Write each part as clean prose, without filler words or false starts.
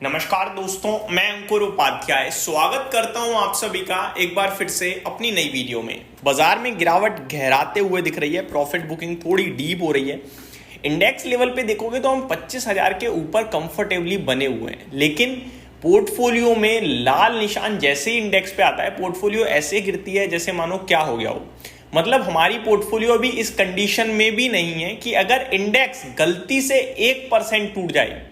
नमस्कार दोस्तों, मैं अंकुर उपाध्याय स्वागत करता हूं आप सभी का एक बार फिर से अपनी नई वीडियो में। बाजार में गिरावट गहराते हुए दिख रही है, प्रॉफिट बुकिंग थोड़ी डीप हो रही है। इंडेक्स लेवल पे देखोगे तो हम 25,000 के ऊपर कंफर्टेबली बने हुए हैं, लेकिन पोर्टफोलियो में लाल निशान जैसे ही इंडेक्स पे आता है पोर्टफोलियो ऐसे गिरती है जैसे मानो क्या हो गया हो। मतलब हमारी पोर्टफोलियो अभी इस कंडीशन में भी नहीं है कि अगर इंडेक्स गलती से 1% टूट जाए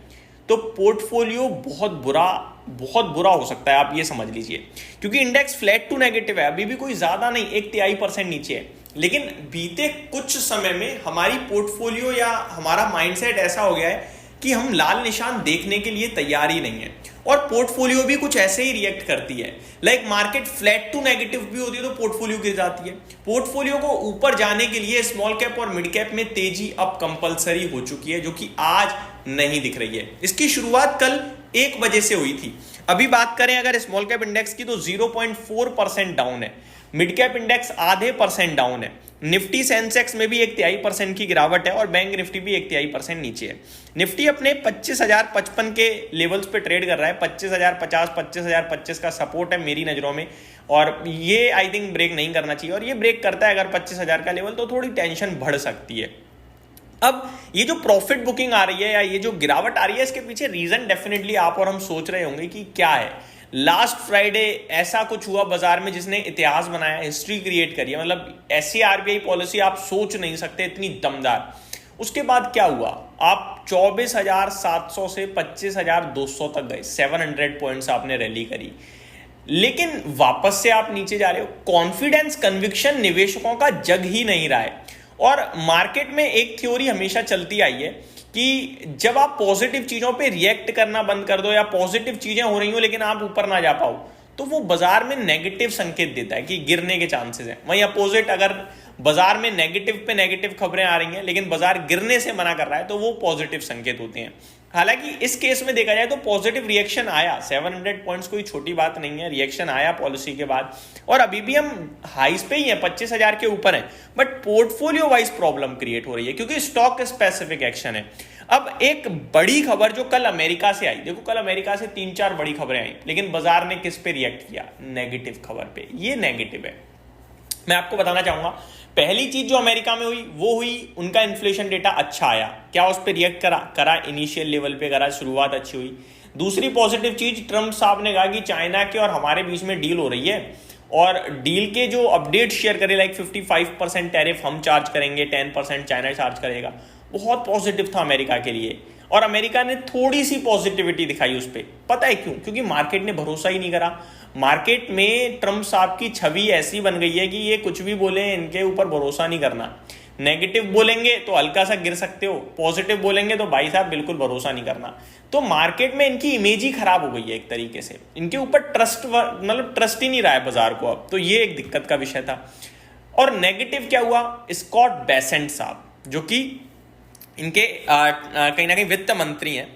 तो पोर्टफोलियो बहुत बुरा हो सकता है, आप ये समझ लीजिए। क्योंकि इंडेक्स फ्लैट टू नेगेटिव है, अभी भी कोई ज्यादा नहीं, 1/3% नीचे है। लेकिन बीते कुछ समय में हमारी पोर्टफोलियो या हमारा माइंडसेट ऐसा हो गया है कि हम लाल निशान देखने के लिए तैयार ही नहीं है, और पोर्टफोलियो भी कुछ ऐसे ही रिएक्ट करती है। Like market flat to negative भी होती है तो पोर्टफोलियो गिर जाती है। पोर्टफोलियो को ऊपर जाने के लिए स्मॉल कैप और मिड कैप में तेजी अब कंपलसरी हो चुकी है, जो कि आज नहीं दिख रही है। इसकी शुरुआत कल 1 बजे से हुई थी। अभी बात करें अगर स्मॉल कैप इंडेक्स की तो 0.4% डाउन है, मिड कैप इंडेक्स आधे % डाउन है, निफ्टी सेंसेक्स में भी 1/3% की गिरावट है, और बैंक निफ्टी भी 1/3% नीचे है। निफ्टी अपने 25,055 के लेवल्स पे ट्रेड कर रहा है। 25,050 25,025 का सपोर्ट है मेरी नजरों में, और ये आई थिंक ब्रेक नहीं करना चाहिए। और ये ब्रेक करता है अगर 25,000 का लेवल तो थोड़ी टेंशन बढ़ सकती है। अब ये जो प्रॉफिट बुकिंग आ रही है या ये जो गिरावट आ रही है, इसके पीछे रीजन डेफिनेटली आप और हम सोच रहे होंगे कि क्या है। लास्ट फ्राइडे ऐसा कुछ हुआ बाजार में जिसने इतिहास बनाया, हिस्ट्री क्रिएट करी है। मतलब ऐसी आरबीआई पॉलिसी आप सोच नहीं सकते, इतनी दमदार। उसके बाद क्या हुआ, आप 24,700 से 25,200 तक गए, 700 पॉइंट्स आपने रैली करी, लेकिन वापस से आप नीचे जा रहे हो। कॉन्फिडेंस, कन्विक्शन निवेशकों का जग ही नहीं रहा है। और मार्केट में एक थ्योरी हमेशा चलती आई है कि जब आप पॉजिटिव चीजों पे रिएक्ट करना बंद कर दो या पॉजिटिव चीजें हो रही हो लेकिन आप ऊपर ना जा पाओ, तो वो बाजार में नेगेटिव संकेत देता है कि गिरने के चांसेस हैं। वहीं अपोजिट, अगर बाजार में नेगेटिव पे नेगेटिव खबरें आ रही हैं लेकिन बाजार गिरने से मना कर रहा है तो वो पॉजिटिव संकेत होते हैं। हालांकि इस केस में देखा जाए तो पॉजिटिव रिएक्शन आया, 700 पॉइंट्स कोई छोटी बात नहीं है, रिएक्शन आया पॉलिसी के बाद, और अभी भी हम हाइस पे ही हैं, 25,000 के ऊपर हैं। But portfolio wise problem create हो रही है क्योंकि स्टॉक स्पेसिफिक एक्शन है। अब एक बड़ी खबर जो कल अमेरिका से आई, देखो कल अमेरिका से 3-4 बड़ी खबरें आई, लेकिन बाजार ने किस पे रिएक्ट किया? नेगेटिव खबर पे। ये नेगेटिव है। मैं आपको बताना चाहूंगा, पहली चीज जो अमेरिका में हुई वो हुई उनका इन्फ्लेशन डेटा अच्छा आया। क्या उस पर रिएक्ट करा इनिशियल लेवल पे करा, शुरुआत अच्छी हुई। दूसरी पॉजिटिव चीज, ट्रम्प साहब ने कहा कि चाइना के और हमारे बीच में डील हो रही है, और डील के जो अपडेट शेयर करे, लाइक 55% टैरिफ हम चार्ज करेंगे, 10% चाइना चार्ज करेगा। बहुत पॉजिटिव था अमेरिका के लिए, और अमेरिका ने थोड़ी सी पॉजिटिविटी दिखाई उस पर। पता है क्यों? क्योंकि मार्केट ने भरोसा ही नहीं करा। मार्केट में ट्रम्प साहब की छवि ऐसी बन गई है कि ये कुछ भी बोले, इनके ऊपर भरोसा नहीं करना। नेगेटिव बोलेंगे तो हल्का सा गिर सकते हो, पॉजिटिव बोलेंगे तो भाई साहब बिल्कुल भरोसा नहीं करना। तो मार्केट में इनकी इमेज ही खराब हो गई है एक तरीके से, इनके ऊपर ट्रस्ट ही नहीं रहा है बाजार को अब। तो ये एक दिक्कत का विषय था। और नेगेटिव क्या हुआ, स्कॉट बेसेंट साहब जो कि इनके कहीं ना कहीं वित्त मंत्री हैं,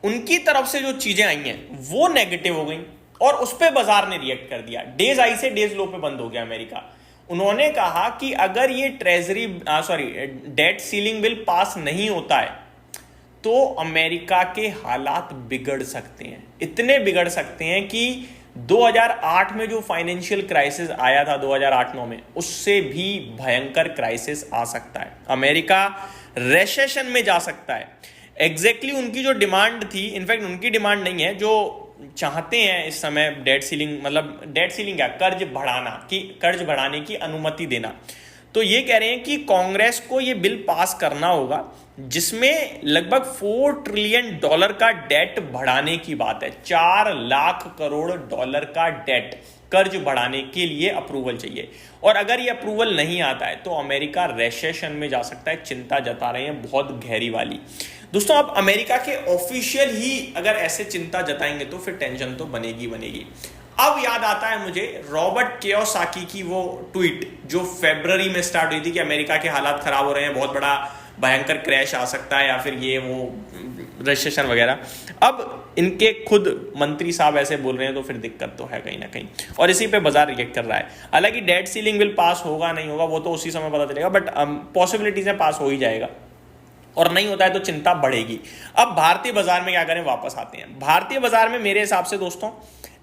उनकी तरफ से जो चीजें आई हैं वो नेगेटिव हो गई, और उस पर बाजार ने रिएक्ट कर दिया। डेज आई से डेज लो पे बंद हो गया अमेरिका। उन्होंने कहा कि अगर ये डेट सीलिंग बिल पास नहीं होता है तो अमेरिका के हालात बिगड़ सकते हैं। इतने बिगड़ सकते हैं कि 2008 में जो फाइनेंशियल क्राइसिस आया था 2008-9 में, उससे भी भयंकर क्राइसिस आ सकता है। अमेरिका रेसेशन में जा सकता है। एग्जैक्टली उनकी जो डिमांड थी, इनफैक्ट उनकी डिमांड नहीं है, जो चाहते हैं इस समय डेट सीलिंग, मतलब डेट सीलिंग क्या, कर्ज बढ़ाने की अनुमति देना। तो ये कह रहे हैं कि कांग्रेस को ये बिल पास करना होगा जिसमें लगभग $4 ट्रिलियन का डेट बढ़ाने की बात है। 4 लाख करोड़ डॉलर का डेट कर्ज बढ़ाने के लिए अप्रूवल चाहिए, और अगर ये अप्रूवल नहीं आता है तो अमेरिका रेसेशन में जा सकता है। चिंता जता रहे हैं बहुत गहरी वाली। दोस्तों, अब अमेरिका के ऑफिशियल ही अगर ऐसे चिंता जताएंगे तो फिर टेंशन तो बनेगी बनेगी। अब याद आता है मुझे रॉबर्ट कियोसाकी की वो ट्वीट जो फरवरी में स्टार्ट हुई थी कि अमेरिका के हालात खराब हो रहे हैं, बहुत बड़ा भयंकर क्रैश आ सकता है या फिर ये वो रेसेशन वगैरह। अब इनके खुद मंत्री साहब ऐसे बोल रहे हैं तो फिर दिक्कत तो है कहीं ना कहीं, और इसी पे बाजार रिएक्ट कर रहा है। हालांकि डेट सीलिंग बिल पास होगा नहीं होगा वो तो उसी समय पता चलेगा, बट पॉसिबिलिटीज है पास हो ही जाएगा। और नहीं होता है तो चिंता बढ़ेगी। अब भारतीय बाजार में क्या करें, वापस आते हैं। भारतीय बाजार में मेरे हिसाब से दोस्तों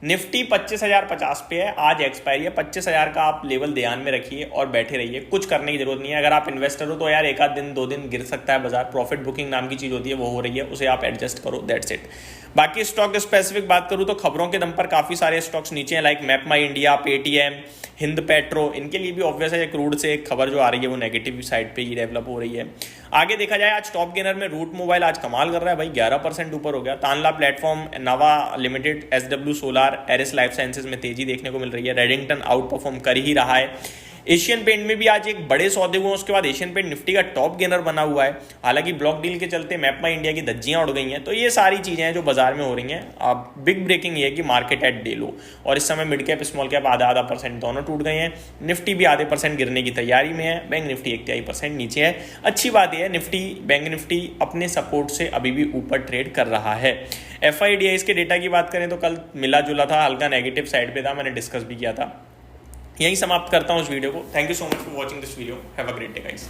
निफ्टी 25,050 पे है, आज एक्सपायरी है। 25,000 का आप लेवल ध्यान में रखिए और बैठे रहिए, कुछ करने की जरूरत नहीं है। अगर आप इन्वेस्टर हो तो यार एक आध दिन 2 दिन गिर सकता है बाजार, प्रॉफिट बुकिंग नाम की चीज होती है वो हो रही है, उसे आप एडजस्ट करो, दैट्स इट। बाकी स्टॉक स्पेसिफिक बात करूं तो खबरों के दम पर काफी सारे स्टॉक्स नीचे हैं, लाइक मैप माई इंडिया, पेटीएम, हिंद पेट्रो, इनके लिए भी ऑब्वियस है क्रूड से एक खबर जो आ रही है वो नेगेटिव साइड पे ही डेवलप हो रही है। आगे देखा जाए आज टॉप गेनर में रूट मोबाइल आज कमाल कर रहा है भाई, 11% ऊपर हो गया। तानला प्लेटफॉर्म, नवा limited, SW solar, Eris life sciences में तेजी देखने को मिल रही है। रेडिंगटन आउट परफॉर्म कर ही रहा है। एशियन पेंट में भी आज एक बड़े सौदे हुए, उसके बाद एशियन पेंट निफ्टी का टॉप गेनर बना हुआ है। हालांकि ब्लॉक डील के चलते मैप माई इंडिया की धज्जियां उड़ गई हैं। तो ये सारी चीजें हैं जो बाजार में हो रही हैं। अब बिग ब्रेकिंग ये है कि मार्केट एट डे लो, और इस समय मिड कैप स्मॉल कैप आधा % दोनों टूट गए हैं। निफ्टी भी आधे % गिरने की तैयारी में है। बैंक निफ्टी 1% नीचे है। अच्छी बात यह है निफ्टी, बैंक निफ्टी अपने सपोर्ट से अभी भी ऊपर ट्रेड कर रहा है। FIDIs के डेटा की बात करें तो कल मिला जुला था, हल्का नेगेटिव साइड पे था, मैंने डिस्कस भी किया था। यही समाप्त करता हूं इस वीडियो को। Thank you so much for watching this video. Have a great day guys.